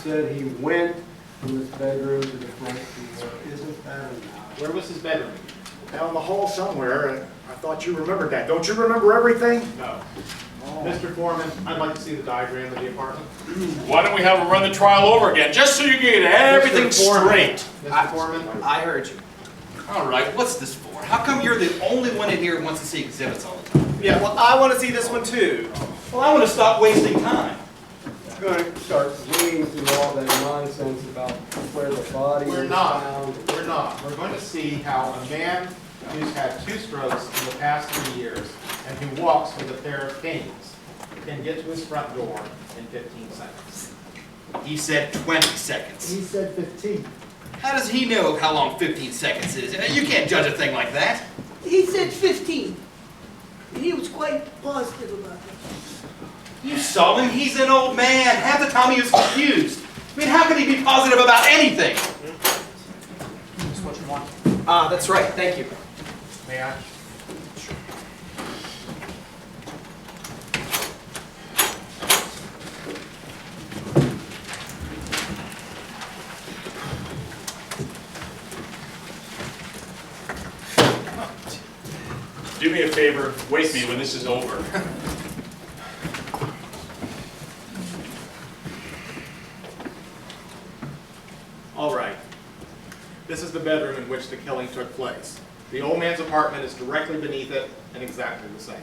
said he went from his bedroom to the front door. Isn't that enough? Where was his bedroom? Down the hall somewhere. I thought you remembered that. Don't you remember everything? No. Mr. Foreman, I'd like to see the diagram of the apartment. Why don't we have him run the trial over again, just so you can get everything Mr. Foreman. straight? Mr. Foreman? I heard you. All right, what's this for? How come you're the only one in here who wants to see exhibits all the time? Yeah, well, I want to see this one too. Well, I want to stop wasting time. I'm going to start reading through all that nonsense about where the body We're was not. found. We're not. We're going to see how a man who's had 2 strokes in the past 3 years and who walks with a pair of canes can get to his front door in 15 seconds. He said 20 seconds. He said 15. How does he know how long 15 seconds is? You can't judge a thing like that. He said 15. And he was quite positive about it. You saw him? He's an old man. Half the time he was confused. I mean, how could he be positive about anything? That's what you want. That's right. Thank you. May I? Do me a favor, wake me when this is over. All right. This is the bedroom in which the killing took place. The old man's apartment is directly beneath it and exactly the same.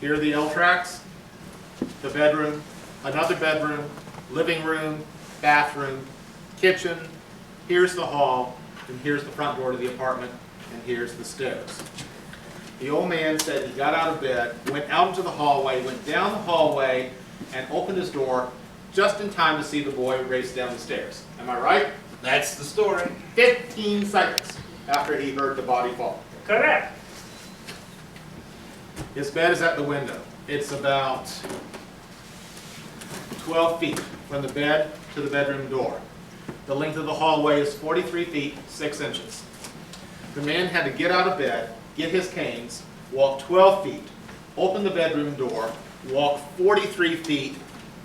Here are the L tracks, the bedroom, another bedroom, living room, bathroom, kitchen, here's the hall, and here's the front door to the apartment, and here's the stairs. The old man said he got out of bed, went out into the hallway, went down the hallway, and opened his door just in time to see the boy race down the stairs. Am I right? That's the story. 15 seconds after he heard the body fall. Correct. His bed is at the window. It's about 12 feet from the bed to the bedroom door. The length of the hallway is 43 feet, 6 inches. The man had to get out of bed, get his canes, walk 12 feet, open the bedroom door, walk 43 feet,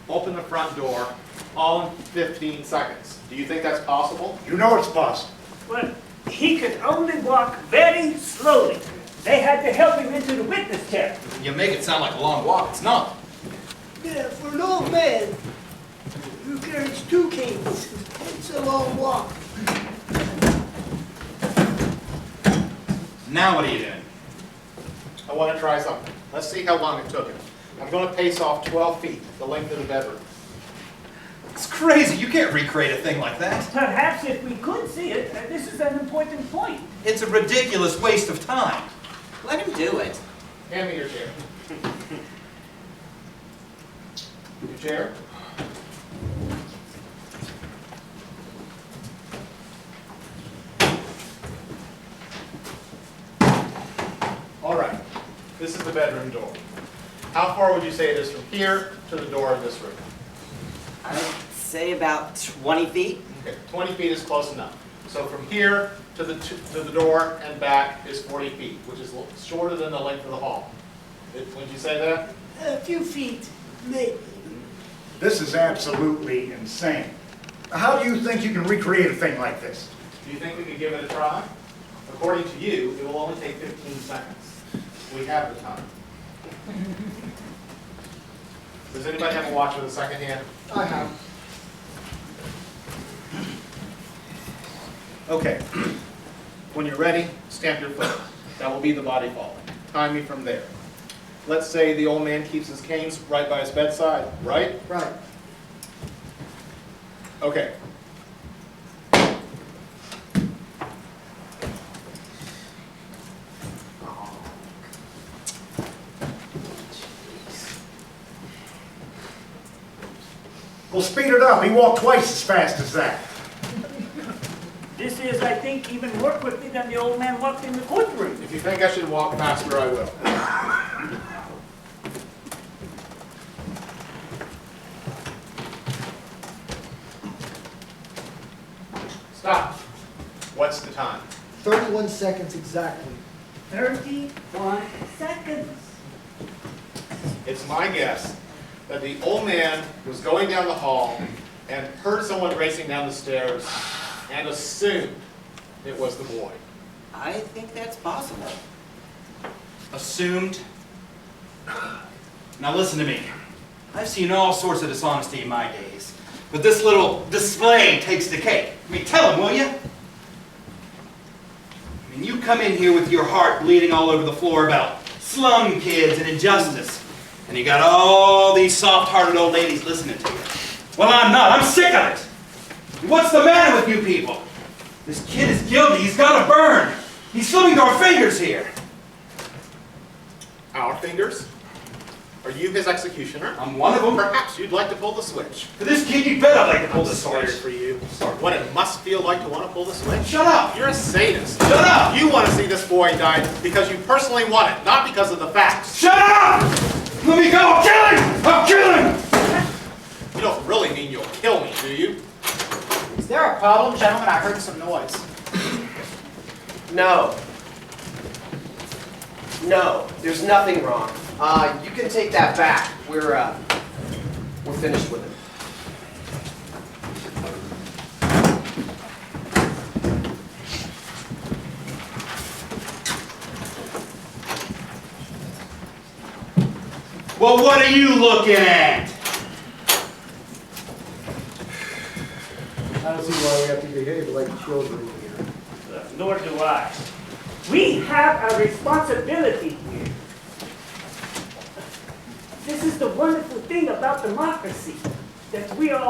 open the front door, all in 15 seconds. Do you think that's possible? You know it's possible. But he could only walk very slowly. They had to help him into the witness chair. You make it sound like a long walk. It's not. Yeah, for an old man who carries 2 canes, it's a long walk. Now what are you doing? I want to try something. Let's see how long it took him. I'm going to pace off 12 feet, the length of the bedroom. It's crazy. You can't recreate a thing like that. Perhaps if we could see it, this is an important point. It's a ridiculous waste of time. Let him do it. Hand me your chair. Your chair. All right. This is the bedroom door. How far would you say it is from here to the door of this room? I'd say about 20 feet. Okay, 20 feet is close enough. So from here to the door and back is 40 feet, which is shorter than the length of the hall. Would you say that? A few feet, maybe. This is absolutely insane. How do you think you can recreate a thing like this? Do you think we could give it a try? According to you, it will only take 15 seconds. We have the time. Does anybody have a watch with a second hand? I have. Okay. When you're ready, stamp your foot. That will be the body falling. Time me from there. Let's say the old man keeps his canes right by his bedside, right? Right. Okay. Well, speed it up. He walked twice as fast as that. This is, I think, even more quickly than the old man walked in the courtroom. If you think I should walk faster, I will. Stop. What's the time? 31 seconds exactly. 31 seconds. It's my guess that the old man was going down the hall, and heard someone racing down the stairs and assumed it was the boy. I think that's possible. Assumed? Now listen to me. I've seen all sorts of dishonesty in my days, but this little display takes the cake. I mean, tell him, will you? I mean, you come in here with your heart bleeding all over the floor about slum kids and injustice, and you got all these soft-hearted old ladies listening to you. Well, I'm not. I'm sick of it. What's the matter with you people? This kid is guilty. He's got to burn. He's slipping through our fingers here. Our fingers? Are you his executioner? I'm one of them. Perhaps you'd like to pull the switch. For this kid, you bet I'd like to pull the Sorry switch. for you. What it must feel like to want to pull the switch? Shut up. You're a sadist. Shut up. You want to see this boy die because you personally want it, not because of the facts. Shut up! Let me go. I'll kill him. I'll kill him. You don't really mean you'll kill me, do you? Is there a problem, gentlemen? I heard some noise. No. No, there's nothing wrong. You can take that back. We're finished with it. Well, what are you looking at? I don't see why we have to behave like children here. Nor do I. We have a responsibility here. This is the wonderful thing about democracy, that we are,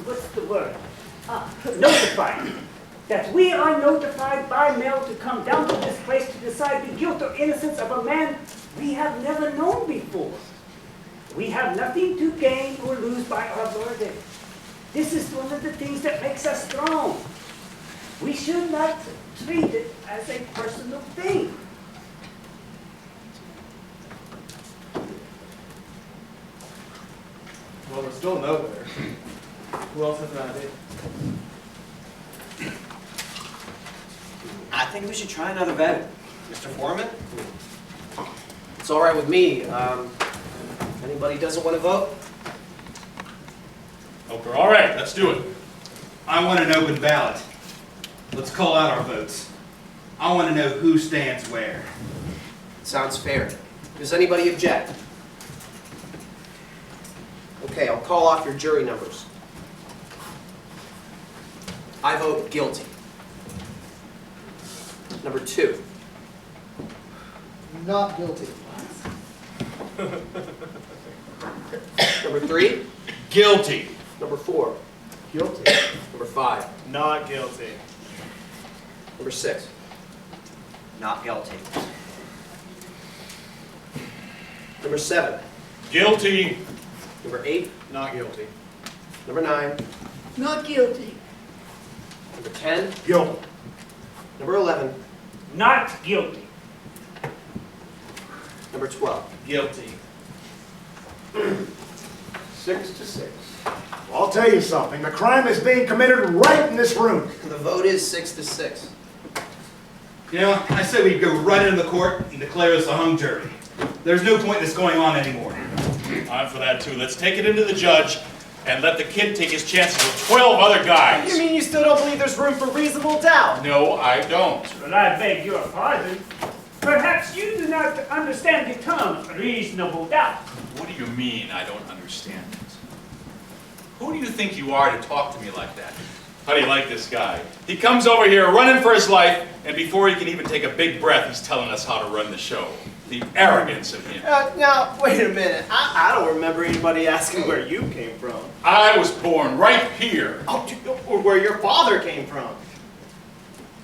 what's the word? Notified. That we are notified by mail to come down to this place to decide the guilt or innocence of a man we have never known before. We have nothing to gain or lose by our verdict. This is one of the things that makes us strong. We should not treat it as a personal thing. Well, we're still no there. Who else has an idea? I think we should try another vote. Mr. Foreman? It's all right with me. Anybody doesn't want to vote? Okay, all right, let's do it. I want an open ballot. Let's call out our votes. I want to know who stands where. Sounds fair. Does anybody object? Okay, I'll call off your jury numbers. I vote guilty. Number 2. Not guilty. Number 3. Guilty. Number 4. Guilty. Number 5. Not guilty. Number 6. Not guilty. Number 7. Guilty. Number 8. Not guilty. Number 9. Not guilty. Number 10. Guilty. Number 11. Not guilty. Number 12. Guilty. 6 to 6. Well, I'll tell you something. The crime is being committed right in this room. The vote is 6 to 6. You know, I say we go right into the court and declare this a hung jury. There's no point in this going on anymore. I'm for that too. Let's take it into the judge and let the kid take his chances with 12 other guys. You mean you still don't believe there's room for reasonable doubt? No, I don't. But I beg your pardon. Perhaps you do not understand the term reasonable doubt. What do you mean I don't understand it? Who do you think you are to talk to me like that? How do you like this guy? He comes over here running for his life, and before he can even take a big breath, he's telling us how to run the show. The arrogance of him. Now, wait a minute. I don't remember anybody asking where you came from. I was born right here. Oh, or where your father came from.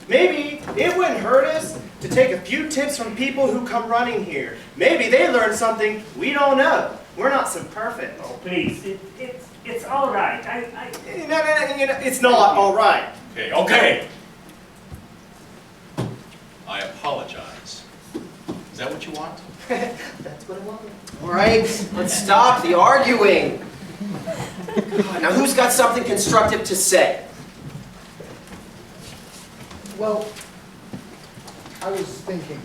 Maybe it wouldn't hurt us to take a few tips from people who come running here. Maybe they learned something we don't know. We're not so perfect. Oh, please, it's all right. No, it's not all right. Okay, okay. I apologize. Is that what you want? That's what I want. All right, let's stop the arguing. God, now who's got something constructive to say? Well, I was thinking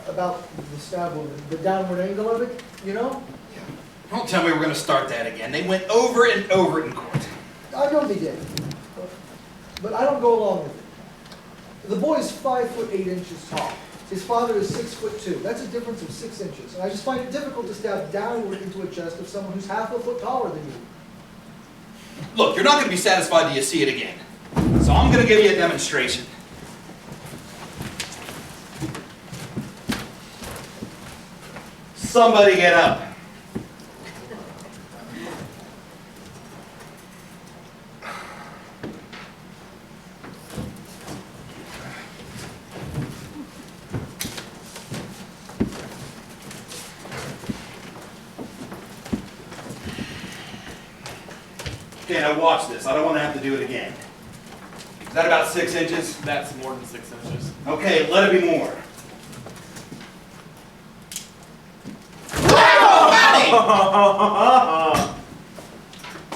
about the stab wound, the downward angle of it, you know? Don't tell me we're gonna start that again. They went over and over in court. I know they did. But I don't go along with it. The boy is 5'8" tall. His father is 6'2". That's a difference of 6 inches. And I just find it difficult to stab downward into a chest of someone who's half a foot taller than you. Look, you're not gonna be satisfied till you see it again. So I'm gonna give you a demonstration. Somebody get up. Okay, now watch this. I don't want to have to do it again. Is that about 6 inches? That's more than 6 inches. Okay, let it be more.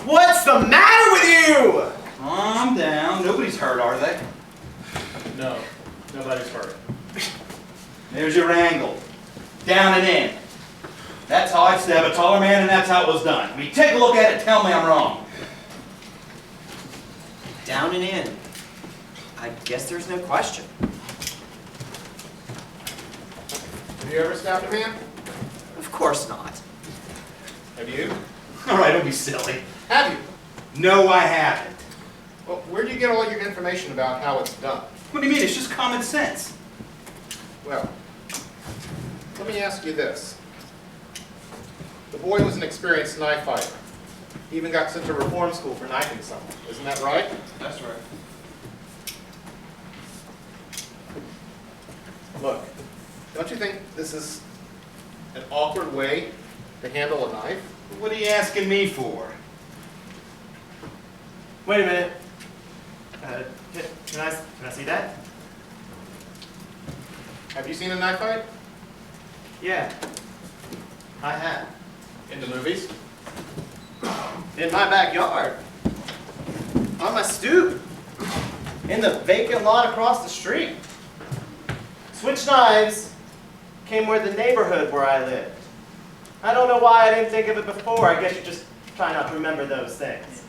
What's the matter with you? Calm down. Nobody's hurt, are they? No, nobody's hurt. There's your angle. Down and in. That's how I stab a taller man, and that's how it was done. I mean, take a look at it, tell me I'm wrong. Down and in. I guess there's no question. Have you ever stabbed a man? Of course not. Have you? All right, don't be silly. Have you? No, I haven't. Well, where do you get all your information about how it's done? What do you mean? It's just common sense. Well, let me ask you this. The boy was an experienced knife fighter. He even got sent to reform school for knifing someone. Isn't that right? That's right. Look, don't you think this is an awkward way to handle a knife? What are you asking me for? Wait a minute. Can I see that? Have you seen a knife fight? Yeah. I have. In the movies? In my backyard. On my stoop. In the vacant lot across the street. Switch knives came where the neighborhood where I lived. I don't know why I didn't think of it before. I guess you just try not to remember those things.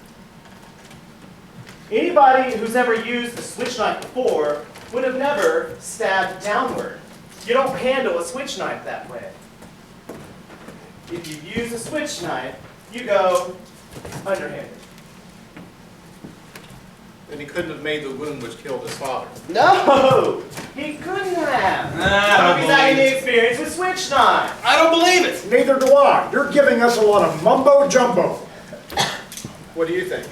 Anybody who's ever used a switch knife before would have never stabbed downward. You don't handle a switch knife that way. If you use a switch knife, you go underhanded. Then he couldn't have made the wound which killed his father. No! He couldn't have. I don't He's had believe any it. experience with switch knives. I don't believe it. Neither do I. You're giving us a lot of mumbo jumbo. What do you think?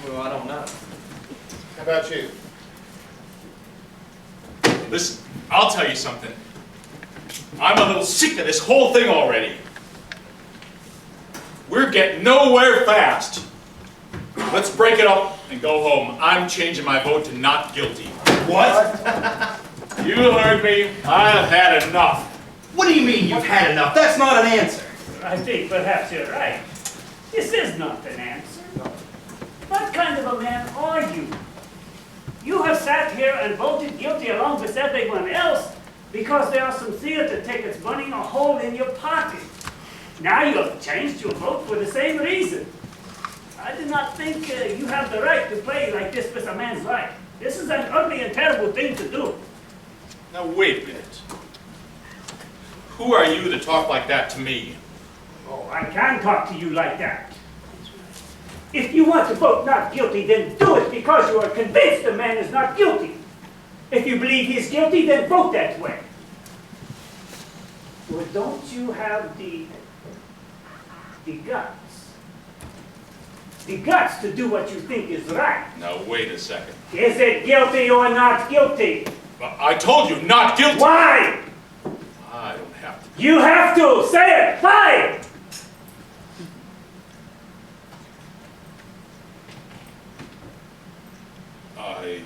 Well, I don't know. How about you? Listen, I'll tell you something. I'm a little sick of this whole thing already. We're getting nowhere fast. Let's break it up and go home. I'm changing my vote to not guilty. What? You heard me. I've had enough. What do you mean you've had enough? That's not an answer. I think perhaps you're right. This is not an answer. What kind of a man are you? You have sat here and voted guilty along with everyone else because there are some theater tickets burning a hole in your pocket. Now you have changed your vote for the same reason. I do not think you have the right to play like this with a man's life. This is an ugly and terrible thing to do. Now wait a minute. Who are you to talk like that to me? Oh, I can talk to you like that. If you want to vote not guilty, then do it because you are convinced the man is not guilty. If you believe he is guilty, then vote that way. Or don't you have the guts to do what you think is right? Now wait a second. Is it guilty or not guilty? I told you not guilty. Why? I don't have to. You have to say it. Why? I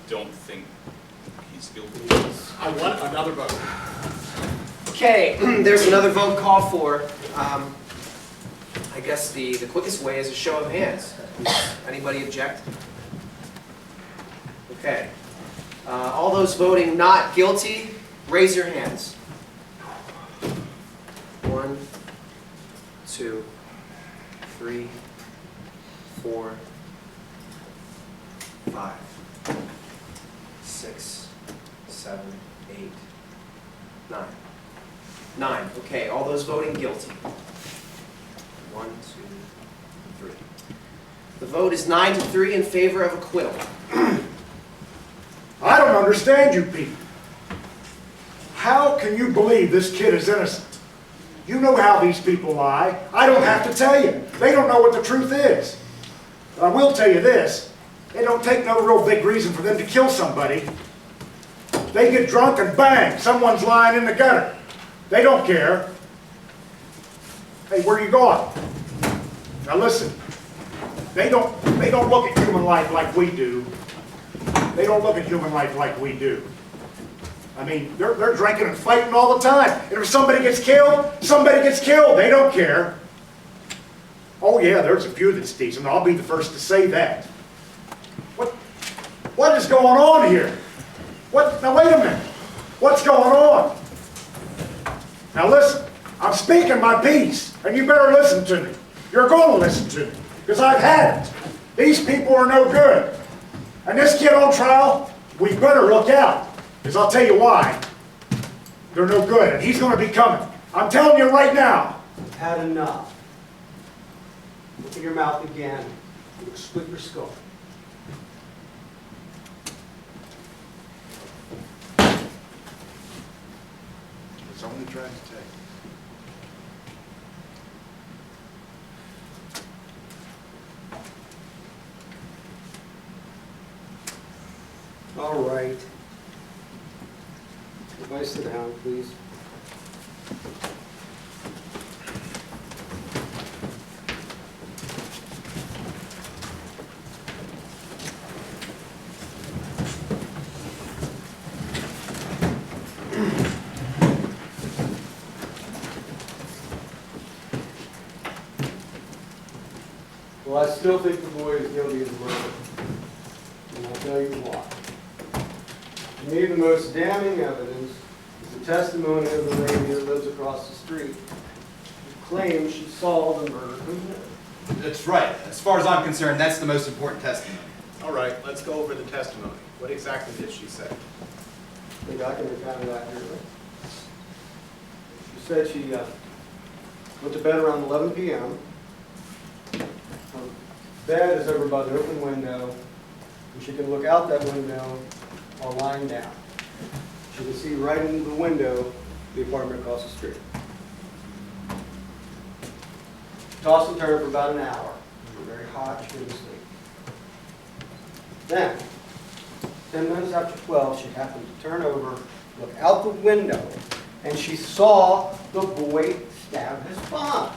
don't think he's guilty. I want another vote. Okay, there's another vote called for. I guess the quickest way is a show of hands. Anybody object? Okay. All those voting not guilty, raise your hands. 1, 2, 3, 4, 5, 6, 7, 8, 9. 9. Okay, all those voting guilty. 1, 2, 3. The vote is 9-3 in favor of acquittal. I don't understand you people. How can you believe this kid is innocent? You know how these people lie. I don't have to tell you. They don't know what the truth is. But I will tell you this. It don't take no real big reason for them to kill somebody. They get drunk and bang, someone's lying in the gutter. They don't care. Hey, where you going? Now listen, they don't look at human life like we do. They don't look at human life like we do. I mean, they're drinking and fighting all the time. And if somebody gets killed, somebody gets killed. They don't care. Oh yeah, there's a few that's decent. I'll be the first to say that. What is going on here? Now wait a minute. What's going on? Now listen, I'm speaking my piece, and you better listen to me. You're going to listen to me, because I've had it. These people are no good. And this kid on trial, we better look out, because I'll tell you why. They're no good, and he's going to be coming. I'm telling you right now. I've had enough. Open your mouth again. You'll split your skull. It's only trying to tell you. All right. Everybody sit down, please. Well, I still think the boy is guilty of murder, and I'll tell you why. To me, the most damning evidence is the testimony of the lady that lives across the street, who claims she saw the murder committed. That's right. As far as I'm concerned, that's the most important testimony. All right, let's go over the testimony. What exactly did she say? I think I can recount it accurately. She said she went to bed around 11 p.m. Her bed is over by the open window, and she can look out that window while lying down. She can see right into the window the apartment across the street. She tossed and turned for about an hour. It was very hot, she couldn't sleep. Then, 10 minutes after 12, she happened to turn over, look out the window, and she saw the boy stab his father.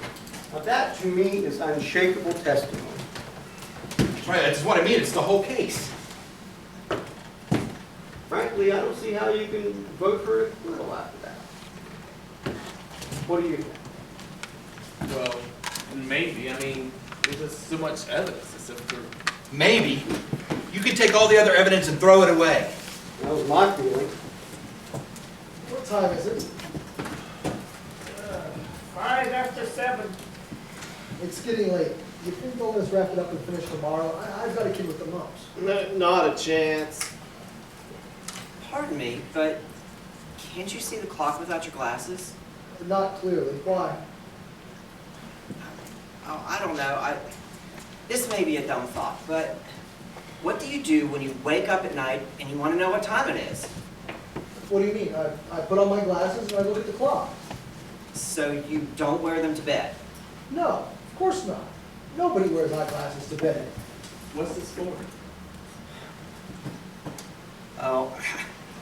Now that, to me, is unshakable testimony. That's right. That's what I mean. It's the whole case. Frankly, I don't see how you can vote for acquittal after that. What do you think? Well, maybe. I mean, there's just so much evidence. Except for Maybe. You could take all the other evidence and throw it away. That was my feeling. What time is it? 5 after 7. It's getting late. You think they'll let us wrap it up and finish tomorrow? I've got a kid with the mumps. Not a chance. Pardon me, but can't you see the clock without your glasses? Not clearly. Why? Oh, I don't know. This may be a dumb thought, but what do you do when you wake up at night and you want to know what time it is? What do you mean? I put on my glasses and I look at the clock. So you don't wear them to bed? No, of course not. Nobody wears eyeglasses to bed. what's the score? Oh,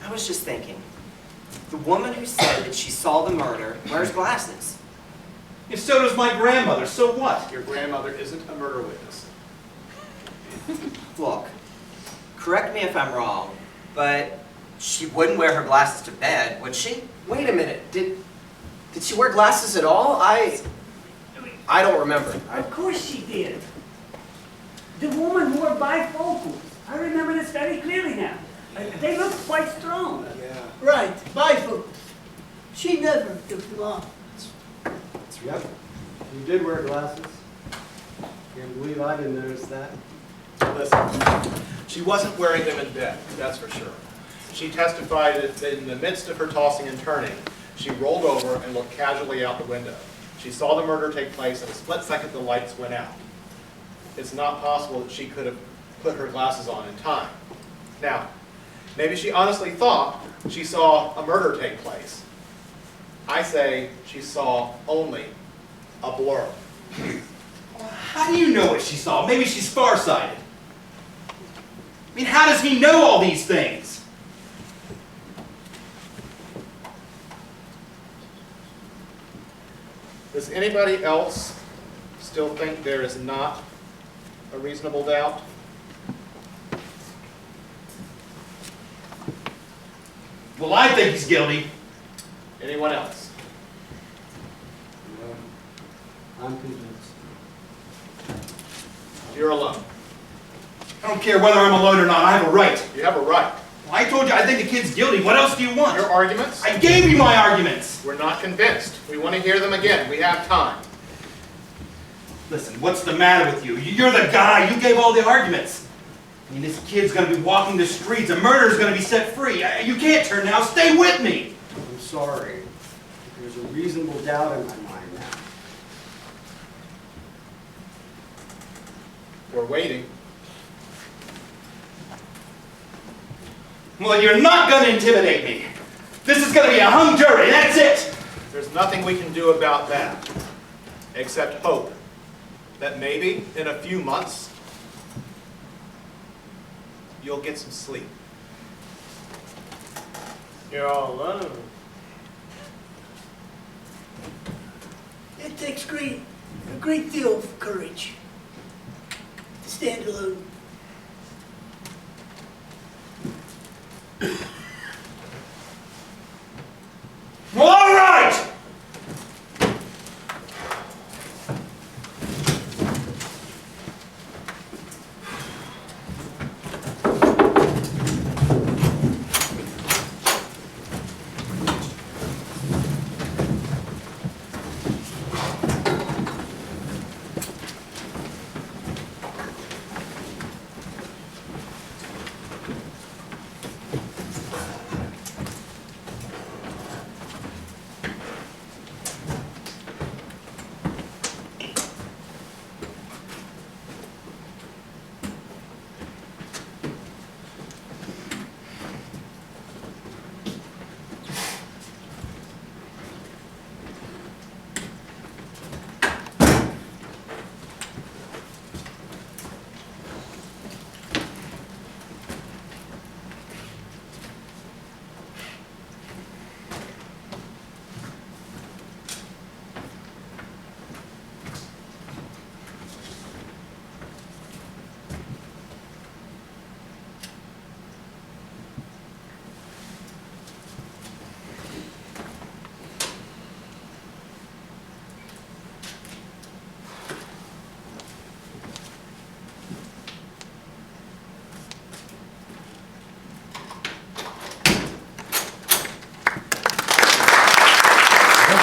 I was just thinking. The woman who said that she saw the murder wears glasses. And so does my grandmother. So what? Your grandmother isn't a murder witness. Look, correct me if I'm wrong, but she wouldn't wear her glasses to bed, would she? Wait a minute, did she wear glasses at all? I don't remember. Of course she did. The woman wore bifocals. I remember this very clearly now. They looked quite strong. Yeah. Right, bifocals. She never took them off. Yep, you did wear glasses. Can't believe I didn't notice that. Listen, she wasn't wearing them in bed, that's for sure. She testified that in the midst of her tossing and turning, she rolled over and looked casually out the window. She saw the murder take place, in a split second the lights went out. It's not possible that she could have put her glasses on in time. Now, maybe she honestly thought she saw a murder take place. I say she saw only a blur. How do you know what she saw? Maybe she's farsighted. I mean, how does he know all these things? Does anybody else still think there is not a reasonable doubt? Well, I think he's guilty. Anyone else? No, I'm convinced. You're alone. I don't care whether I'm alone or not. I have a right. You have a right. I told you I think the kid's guilty. What else do you want? Your arguments? I gave you my arguments. We're not convinced. We want to hear them again. We have time. Listen, what's the matter with you? You're the guy. You gave all the arguments. I mean, this kid's going to be walking the streets. A murderer's going to be set free. You can't turn now. Stay with me. I'm sorry. There's a reasonable doubt in my mind now. We're waiting. Well, you're not going to intimidate me. This is going to be a hung jury. That's it. There's nothing we can do about that, except hope that maybe in a few months, you'll get some sleep. You're all alone. It takes a great deal of courage to stand alone.